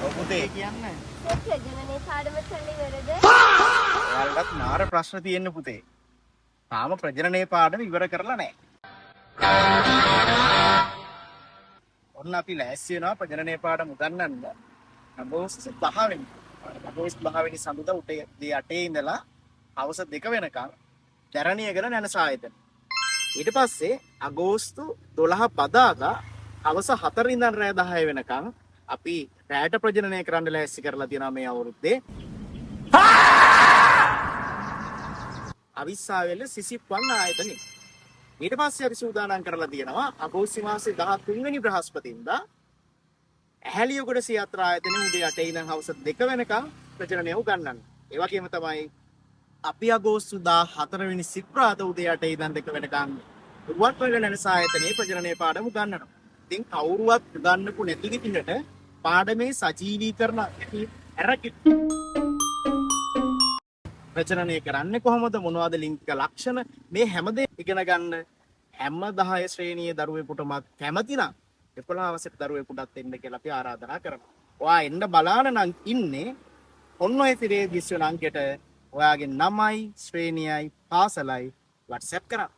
ඔව් පුතේ. කියන්නේ. ප්‍රජනනයේ පාඩම කරන්න ඉවරද? ඔයාලටත් මාර ප්‍රශ්න තියෙන පුතේ. තාම ප්‍රජනනයේ පාඩම ඉවර කරලා නැහැ. ඔන්න අපි ලෑස්ති වෙනවා ප්‍රජනනයේ පාඩම උගන්වන්න. අගෝස්තු 10 වෙනි. අගෝස්තු 10 වෙනි සඳුදා උදේ 8 ඉඳලා හවස 2 වෙනකම් දැරණියගල නැනස ආයතන. ඊට පස්සේ අගෝස්තු 12 බදාදා හවස 4 ඉඳන් රෑ 10 වෙනකම් අපි රැට ප්‍රජනනය කරන්න ලෑස්ති කරලා තියෙනවා මේ අවුරුද්දේ. අවිස්සාවෙල සිසිප්වන් ආයතනෙ. ඊට පස්සේ අපි සූදානම් කරලා තියෙනවා අගෝස්තු මාසේ 13 වෙනි බ්‍රහස්පතින්දා ඇහැලියගොඩ සියත්‍රා ආයතනෙ උදේ 8 ඉඳන් හවස 2 වෙනකම් ප්‍රජනනය උගන්වන්න. ඒ වගේම තමයි අපි අගෝස්තු 14 වෙනි සිකුරාදා උදේ 8 ඉඳන් 2 වෙනකම් රුවන්වැල්ල නැනස ආයතනයේ ප්‍රජනනය පාඩම උගන්වනවා. ඉතින් කවුරුවත් උගන්වපු නැති විදිහට පාඩමේ සජීවීකරණ ඇරගෙන ප්‍රජනනය කරන්නේ කොහොමද, මොනවද ලිංගික ලක්ෂණ, මේ හැමදේම ඉගෙන ගන්න හැම 10 ශ්‍රේණියේ දරුවෙකුටම කැමති නම් 11 වසරේ දරුවෙකුටත් එන්න කියලා අපි ආරාධනා කරනවා. ඔයා එන්න බලාන නම් ඉන්නේ ඔන්න ඔය තිරේ 20 වෙනි අංකයට ඔයාගේ නමයි, ශ්‍රේණියයි, පාසලයි WhatsApp කරා.